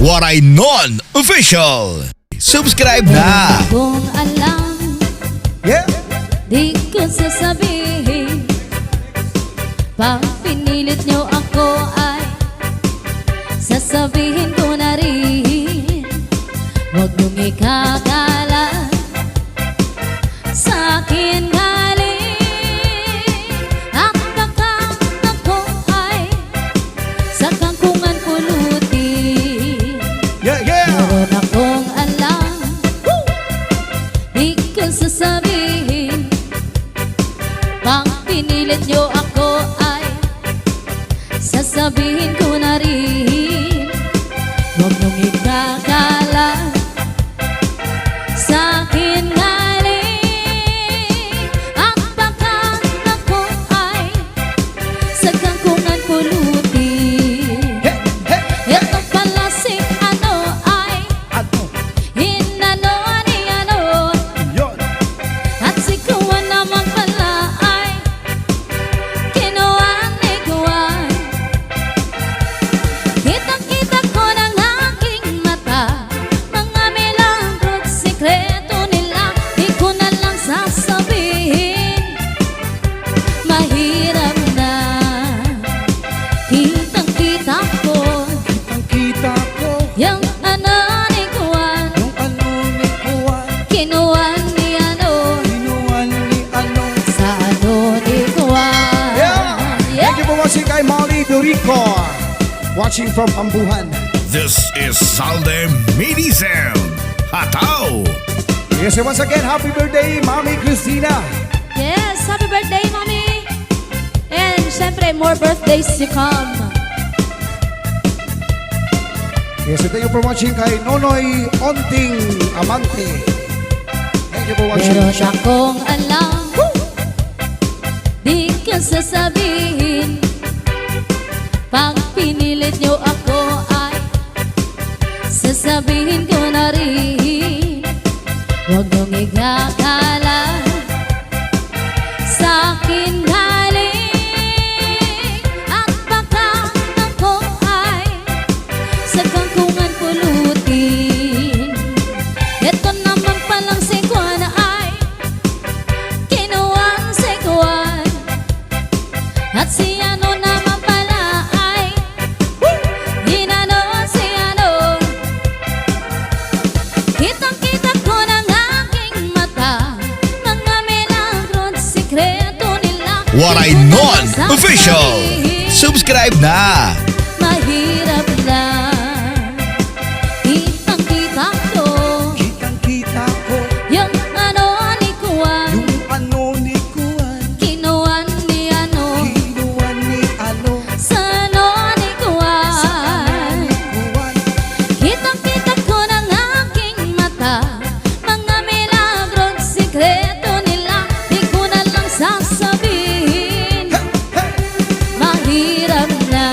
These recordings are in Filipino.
Waray Non-Official. Subscribe na! Kung alam, Yeah. di ko sasabihin. Pag pinilit nyo ako ay sasabihin ko na rin. Huwag niyong ikakala sa akin galing. At baka ako ay sa kangkungan pulutin. Yeah, yeah. Meron akong alam, di ko sasabihin. Pag pinilit nyo ako ay sasabihin ko na rin. Huwag niyong ikakala sa akin galing. At baka ako ay sa kangkungan pulutin. Hey, hey, Ito pala si ano ay ano? hinano ni ano. Yun. At si Kuwan naman pala ay kinuha ni Kuwan. Kitang-kita ko ng aking mata mga milagro't sikreto nila. Di ko na lang sasabihin, mahirap na. Kitang-kita ko Ang kita ko, yung ano ni Kuwan, yung ano ni Kuwan, kinuha ni ano. kinuwan ni ano. Sa ano ni Kuwan. Yeah. Thank you for watching kay Molly Dorico. Watching from Ambuhan. This is Salde Mini Sound. Hataw! Yes, and once again, happy birthday, Mami Christina. Yes, happy birthday, Mommy. And syempre, more birthdays to come. Yes, and thank you for watching kay Nonoy Onting Amante. Thank you for watching. Meron akong alam, di ko sasabihin. Pag pinilit nyo ako ay sasabihin ko na rin. Huwag niyong ikakala sa akin galing. At baka ako ay sa kangkungan pulutin. Ito naman palang si Kuwan ay kinuwang si Kuwan. At si ano naman pala ay hinano si ano. Kitang-kita ko ng aking mata mga milagro't sikreto nila. Waray Di ko na lang Non-Official. sasabihin, Subscribe na! mahirap lang. Kitang-kita ko Kitang-kita ko, yung ano ni Kuwan, yung ano ni Kuwan, kinuwan ni ano. kinuwan ni ano. Sa ano ni Kuwan, Kuwan. kitang-kita ko ng aking mata mga milagro't sikreto nila. Di ko na lang sasabihin, mahirap na.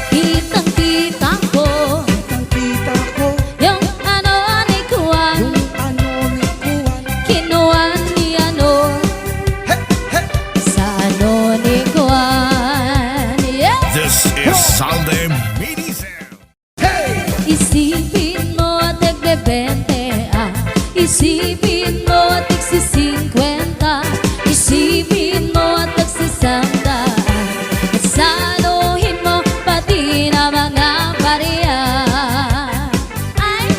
Kitang-kita ko Kitang-kita ko, yung ano ni Kuwan, yung ano ni Kuwan. kinuwan ni ano. Hey, hey. Sa ano ni Kuwan, yeah. This is Salde Mini Sound. Hey! Isipin mo at nagbebente isipin mo at nagsisingkwenta, isipin mo at nagsisandaan, at saluhin mo pati na mga bariya. Ay,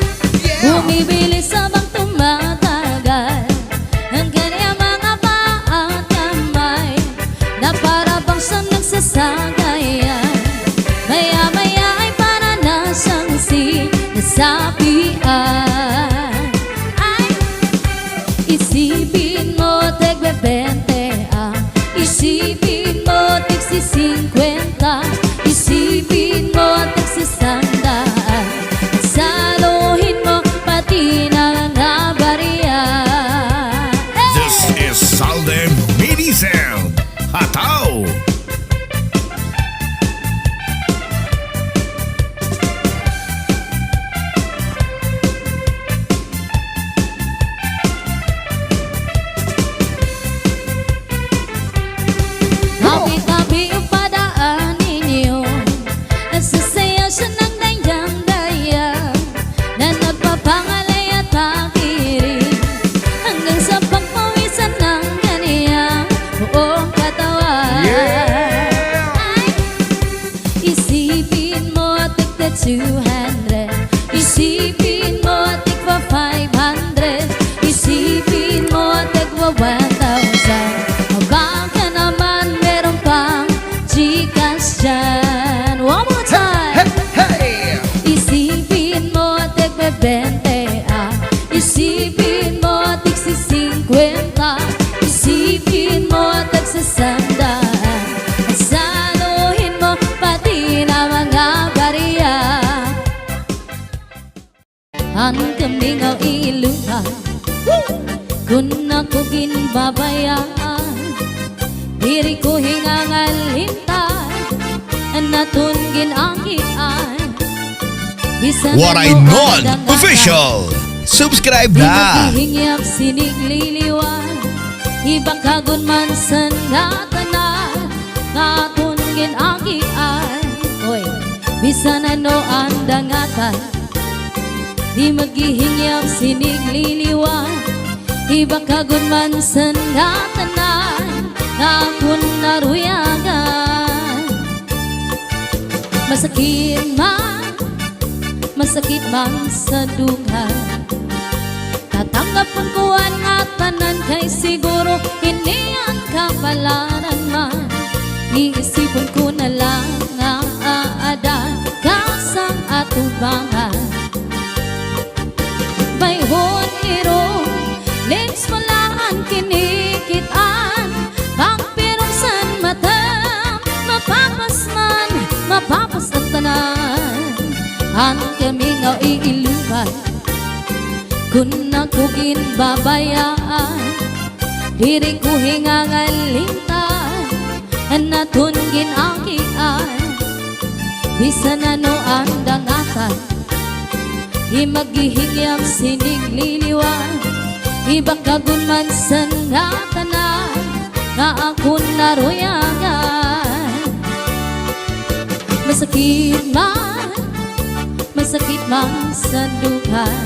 bumibili sa bang tumatagal ang kanyang mga paa at kamay, na para bang siyang nagsasagayan. Maya-maya ay para na siyang sinasapian. Ay, isipin mo tagbebente isipin mo tigsisingkwenta, isipin mo tigsisandaan, saluhin mo pati na nga bariya. This is Salde Mini Sound. Hataw! Tabi-tabi yung padaan ninyo, nagsasaya siya ng dayan. lingkad. Kung ako ginbabayaan, diri ko hingangalintad, naton ginagian. Bisan Waray ano ang Non dangatan, Official. Subscribe di na. maghihingyap sinigliliwan, ibang kagun man san ngatanan, naton ginagian. Oy, bisan ano ang dangatan, di maghihingyap sinigliliwan, ibang kagun man san ngatanan, naton naruyagan. Masakit man sa dugan, tatanggapon ko ang ngatanan, kay siguro hindi ang kapalaran man. Iisipon ko na lang ang aada kasang atubangan. Bayhon iro, next malaan kinikitaan, pagpirong san mata, mapapasman, mapapas at tanan. Ang kaming ang iilupan, kung ako ginbabayaan, diri ko hingangalintad, naton ginagian. Bisan ano ang dangatan, di maghihingyam sinigliliwan, ibang kagun man san ngatanan, nga akong naruyagan. Masakit man sa dugan,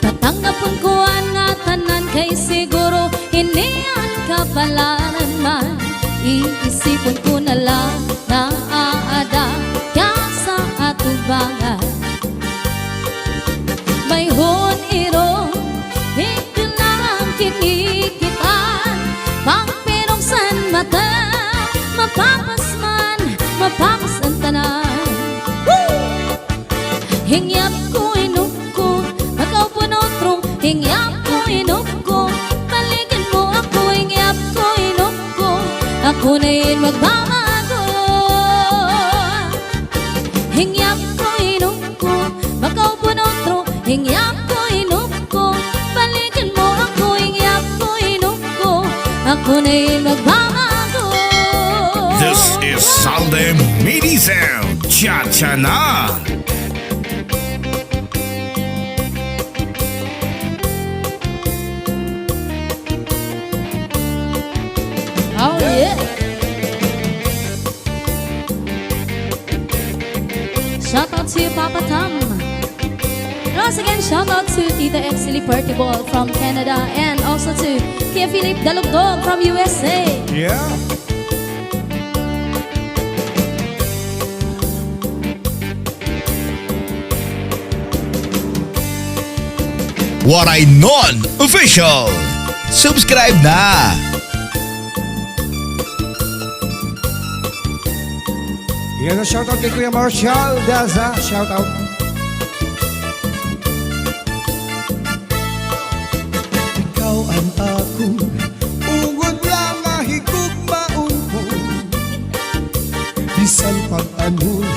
tatanggapon ko ang ngatanan, kay siguro hindi ang kapalaran man. Iisipon ko na lang na aada kasa atubangan. Bayhon iro, ito lang kinikitaan, pagpirong san mata, mapapas man, mapapas ang tanan. Hingyap ko inuko, ikaw punotro, hingyap ko inuko, balikan mo ako, hingyap ko inuko, ako na yun magbabago. Hingyap ko inuko, ikaw punotro, hingyap ko inuko, balikan mo ako, hingyap ko inuko, ako na yun magbabago. This is Salde Medicine. Cha-cha na. Oh yeah. Shout out to Papa Tom. And once again, shout out to Tita Exily Pertibol from Canada, and also to Tia Philip Dalugdog from USA. Yeah. Waray Non Official. Subscribe na. Yan ang shoutout kay Kuya Marshall Daza. Shoutout. Ikaw ang akong ungod lang nga higugmaon ko. Bisan pag-anul,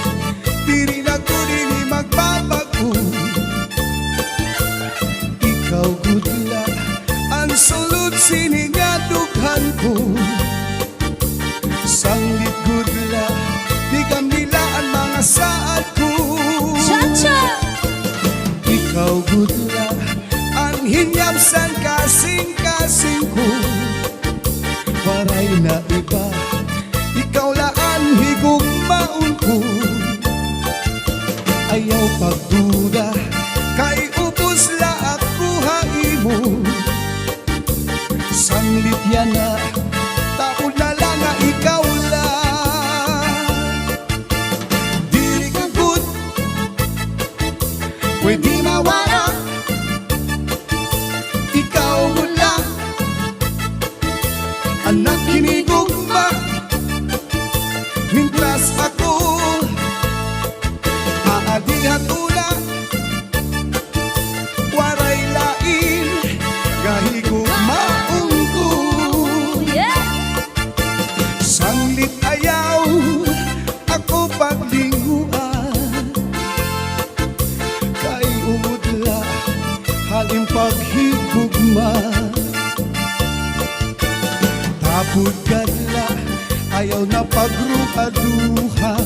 diri na ko dili magbabago. Ikaw gudla, ang sulod siningadughan ko. Sanglit gudla, di kamila ang mga saad ko. Cha-cha! Ikaw gudla, ang hinyamsan kasing-kasing ko. Waray na iba, ikaw laan higugmaon ko. Ayaw pagduda, kay ubos la ako haimo. Sanglit yan na, taon na lang nga ikaw lang. Dili ka good, pwede mawala. Ikaw mo lang, anak kinigugma. Mintras ako, aadihat una. Waray lain, gahigugmaon ko. Yeah! Sanglit ayaw, ako paglinguan. Kay umudla, halim pag Tapod kadla, ayaw na pagruha-duha.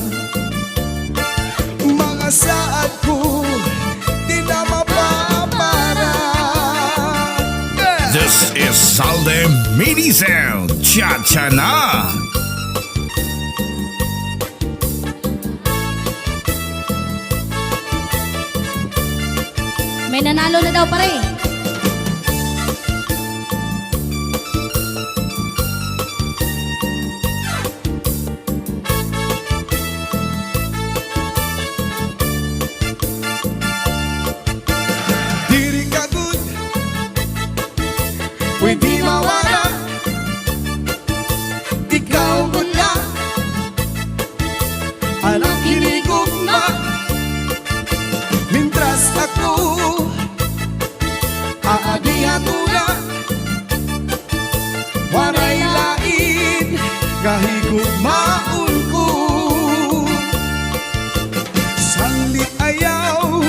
Mga saad ko, di na mapapara. This is Salde Midi Sound. Cha-cha na! May nanalo na daw pare. Diri ka good, pwede mawala. Ikaw mula, anak hinigugma. Mintras ako, aadihan mo na. Waray lain, kahigugmaon ko. Sanglit ayaw,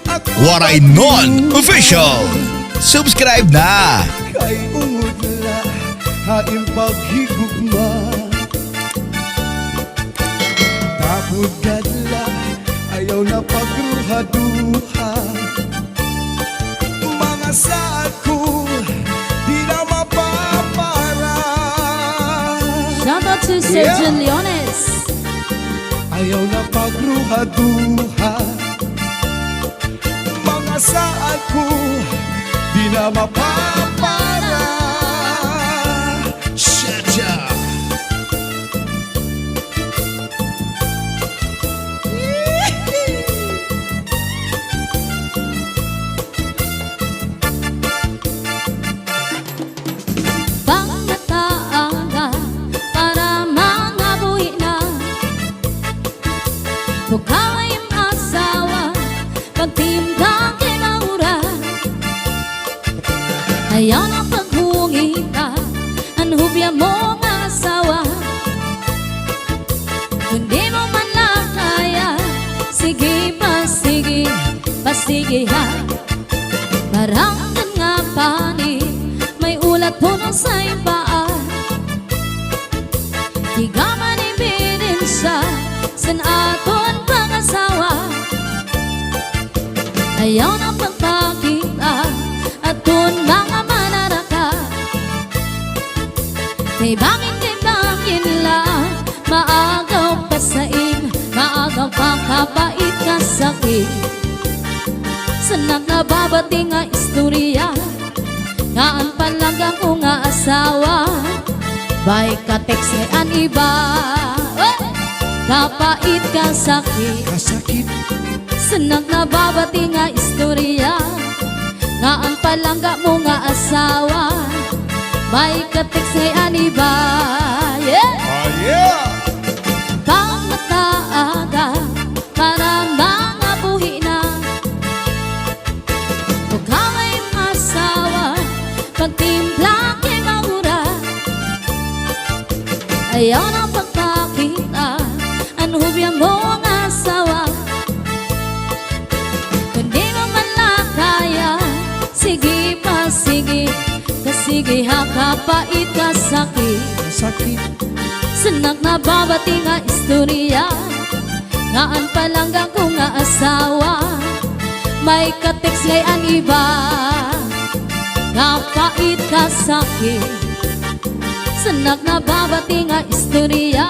ako Waray Non Official. Subscribe na! kay ungod la, haing paghigugma. Tapod kadla, ayaw na pagruha-duha. Mga saad ko, di na mapapara. Shout out to Sergeant Leones. Ayaw na pagruha-duha. Mga saad ko, di na mapapara. Cha-cha! Pangataaga para mga buhi na. Bukaw ay asawa, pagtimbang kay maura. Ayaw na paghungita, ang hubya mo nga asawa. Kung di mo man lang kaya, sige pasige ha. Parang nga pani, may ulat puno sa ipaa. Di ka man ibinin siya, san aton pangasawa. Ayaw na pagpakita, aton mga manaraka. Kay bangin lang, maagaw pasain, maagaw kakapait ka sakit. Sanang nababati nga istorya, nga ang palagang ko nga asawa. Bay ka text ngay an iba, kapait ka sakit. Kasakit, Sanang nababati nga istorya, nga ang palangga mo nga asawa. Bay ka text ngay an iba, oh yeah! Pangataaga para mga buhi na. Bukaw ay asawa, pagtimpla kay maura. Ayaw na pagpakita, ang hubya mo ang asawa. Kung di mo man lang kaya, sige kasige ha, kapait ka sakit. Kasakit, Sanang nababati nga istorya, nga ang palanggang ko nga asawa. May kateks ngay ang iba, kapait ka sakit. Sanang nababati nga istorya,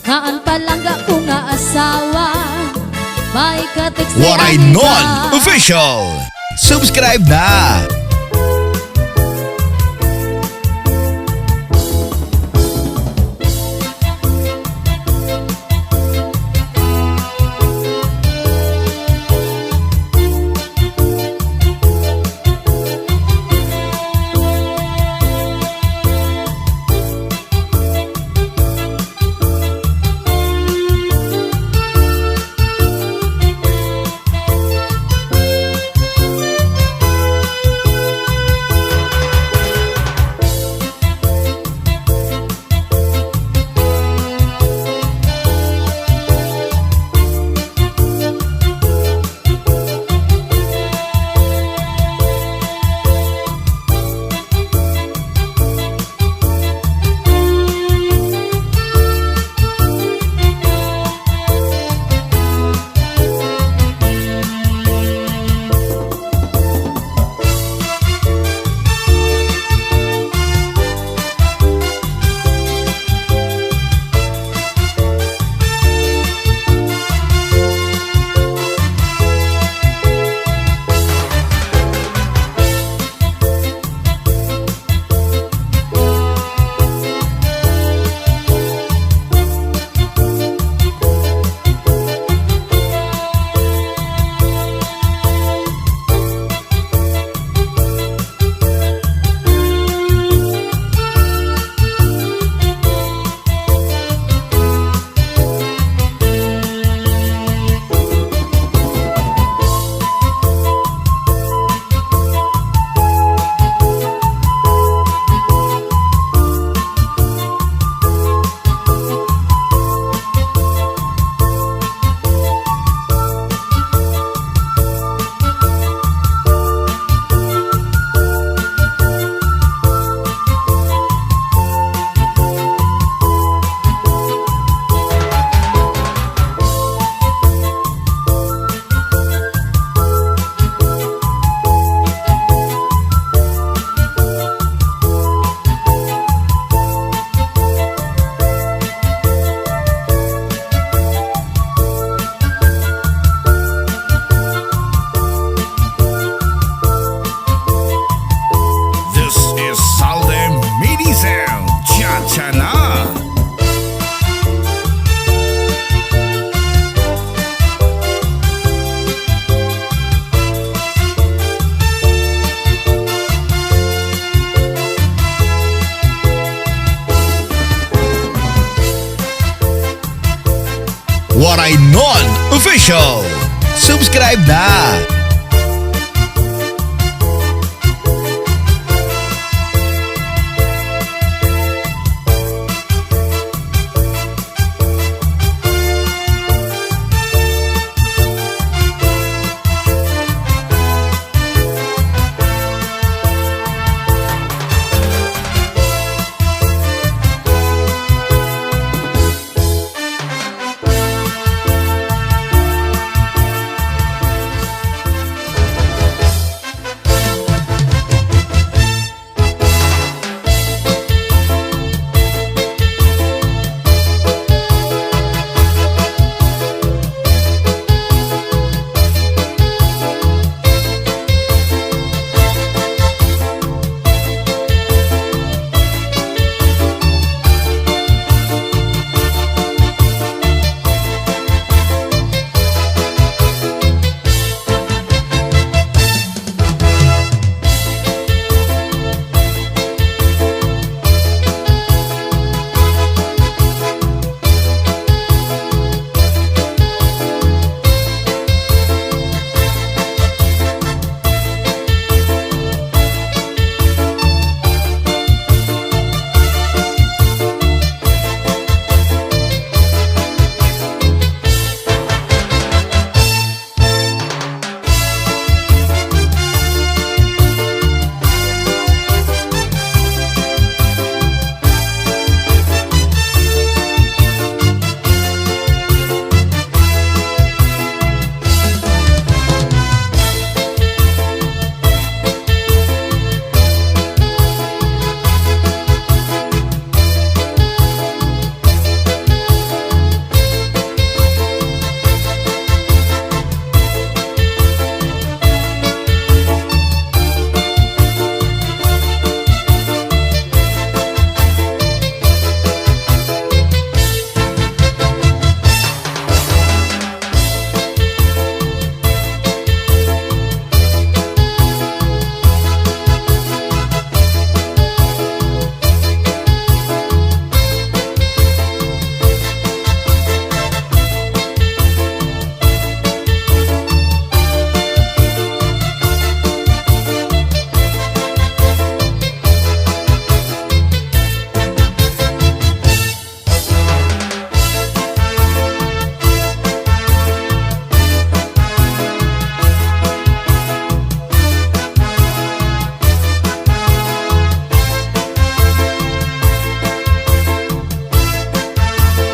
nga ang palangga ko nga asawa. May kateks ngay Waray ang iba. Non Official. Subscribe na! Waray Non-Official. Subscribe na!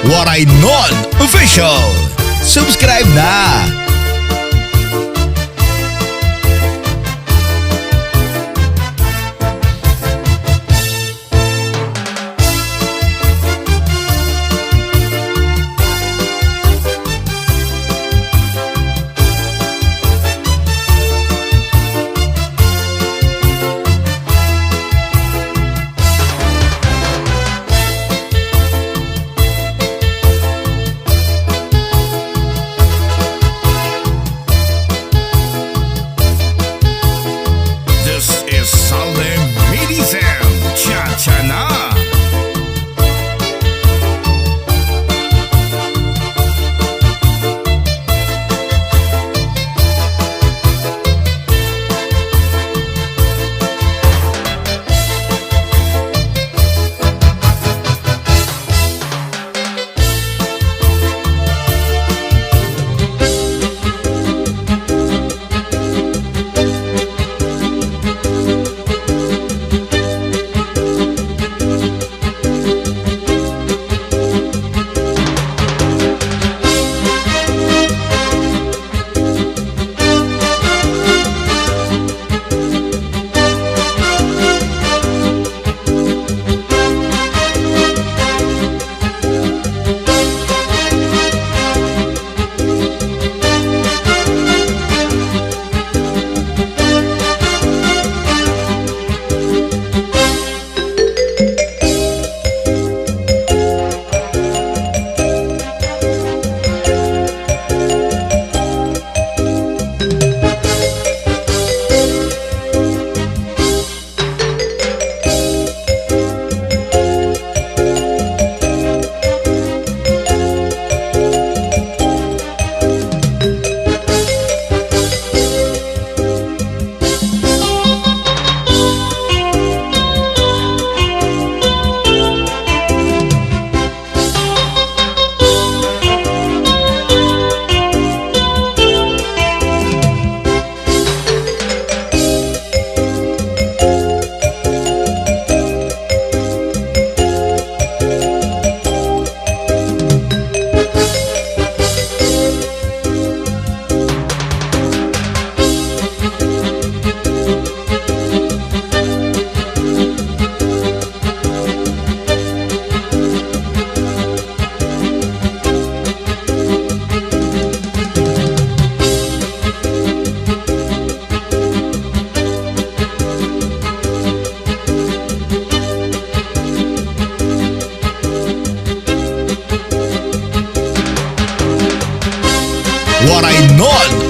Waray Non-Official. Subscribe na!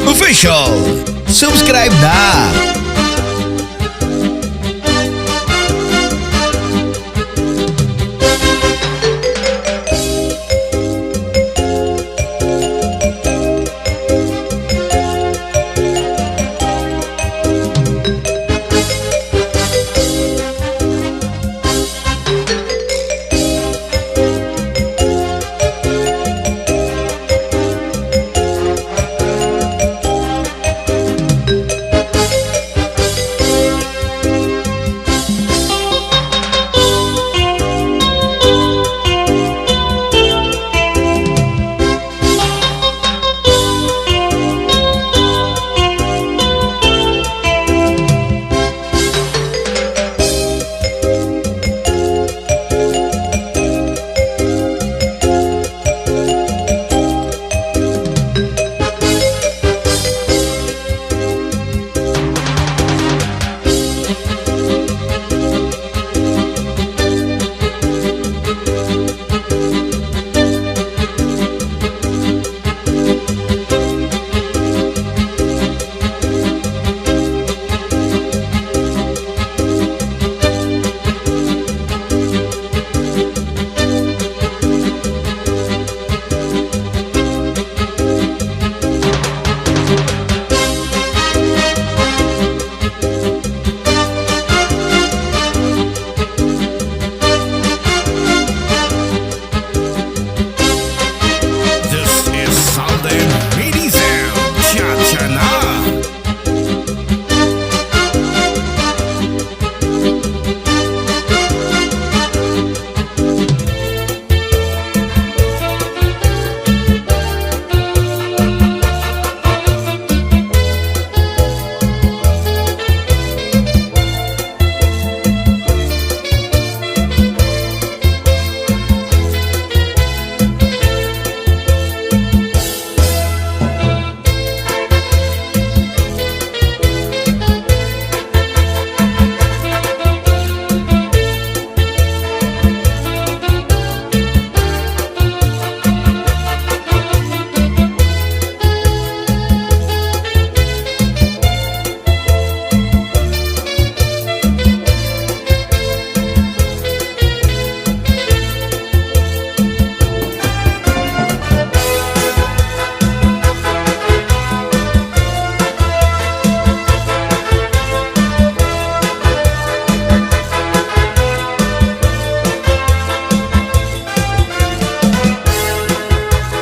Official. Subscribe na!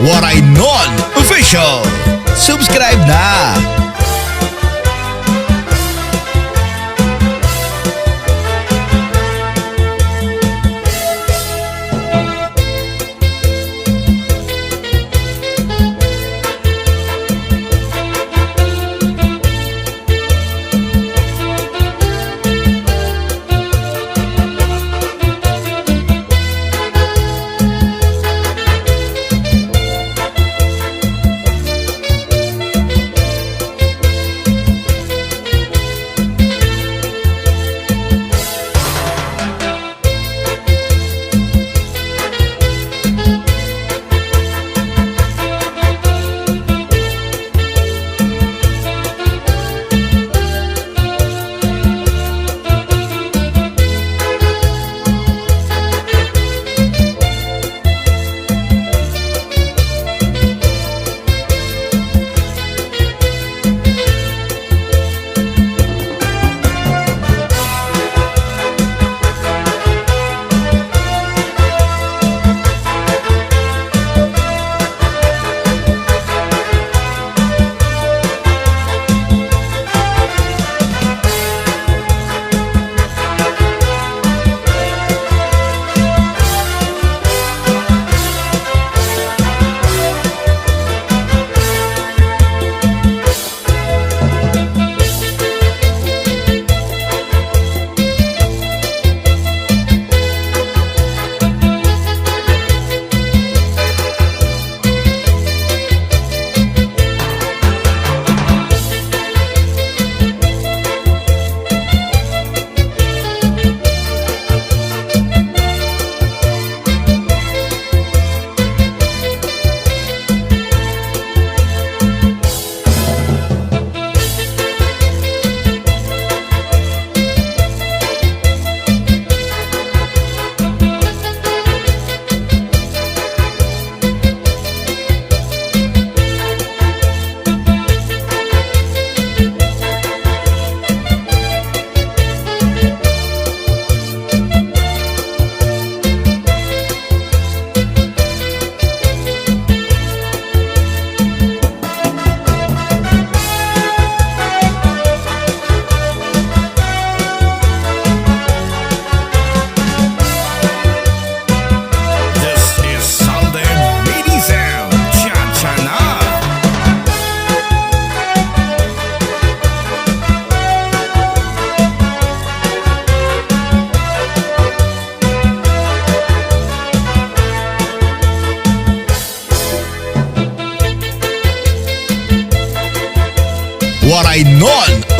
Waray Non-Official. Subscribe na!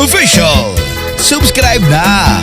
Official. Subscribe na!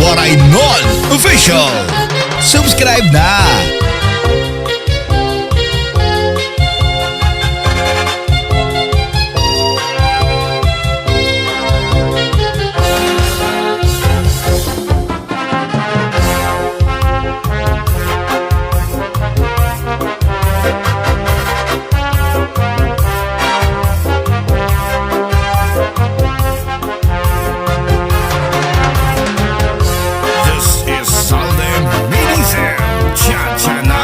Waray Official. Subscribe na! This is Salem Mini Sound. Cha-cha na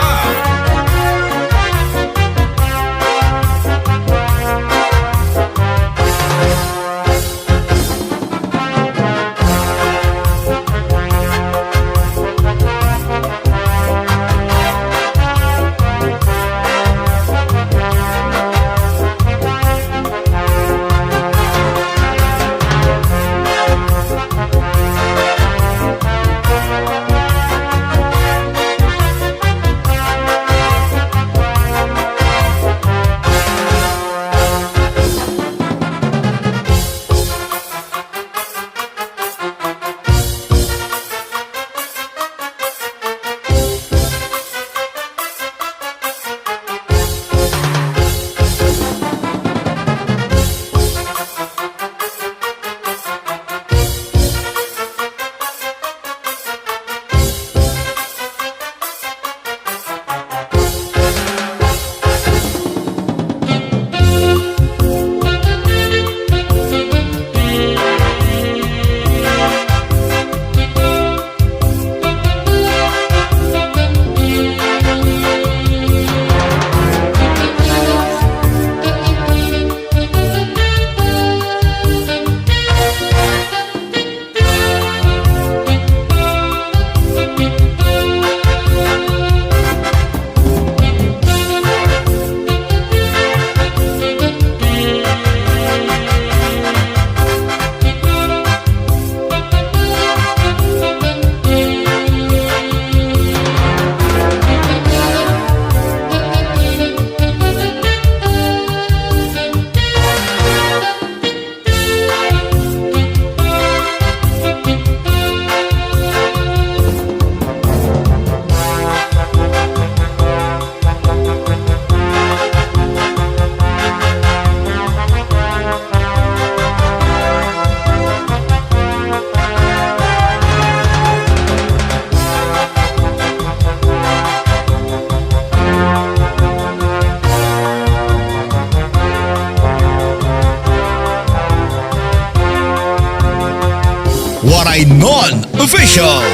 Waray Non-Official.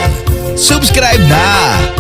Subscribe na!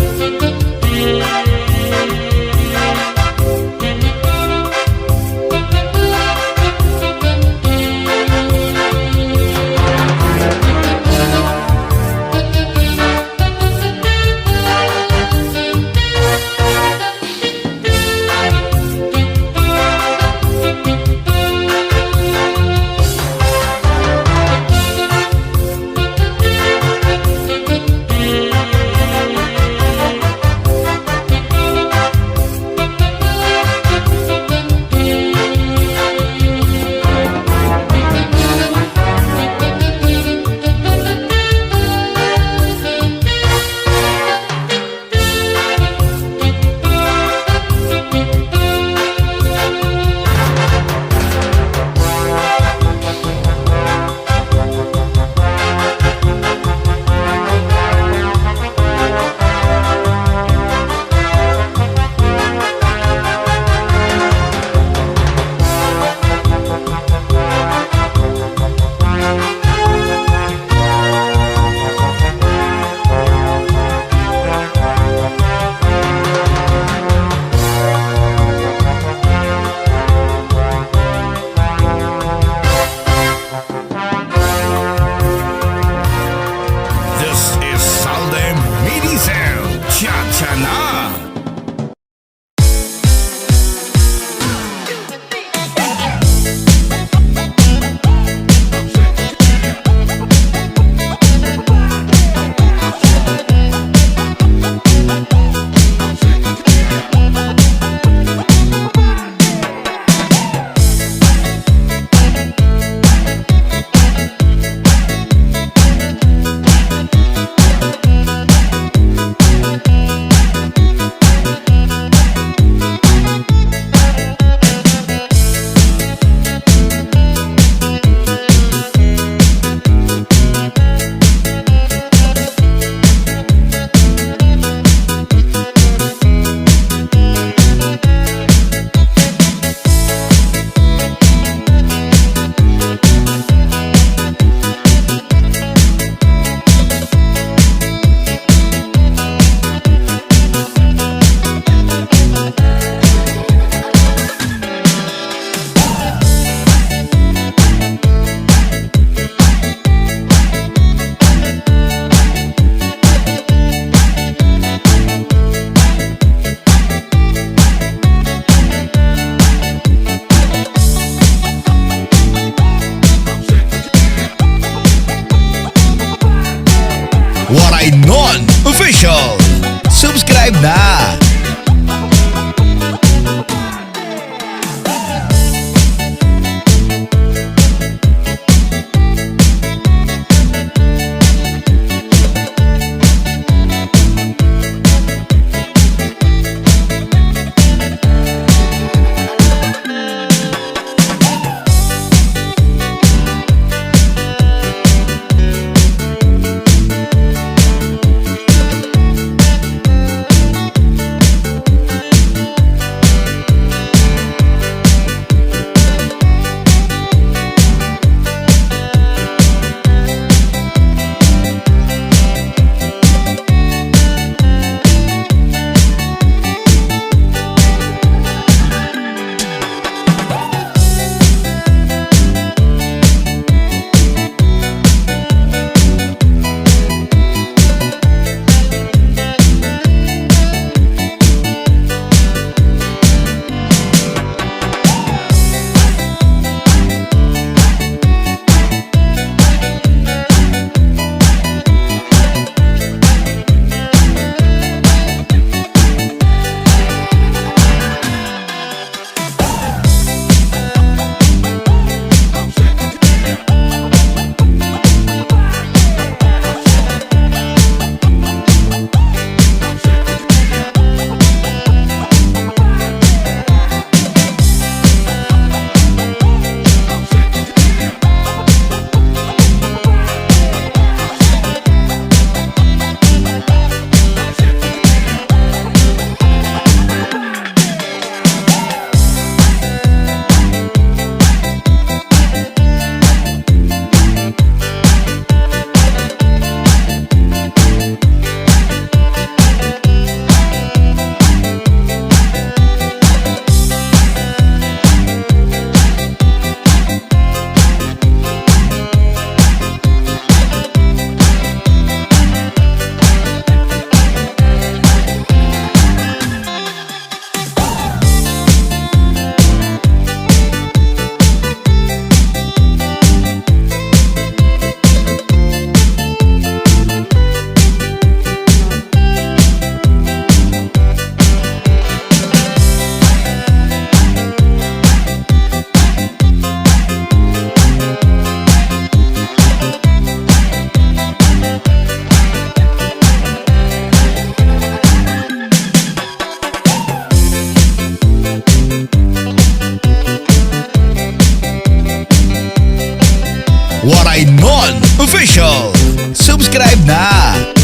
Waray Non-Official. Subscribe na! Official. Subscribe na!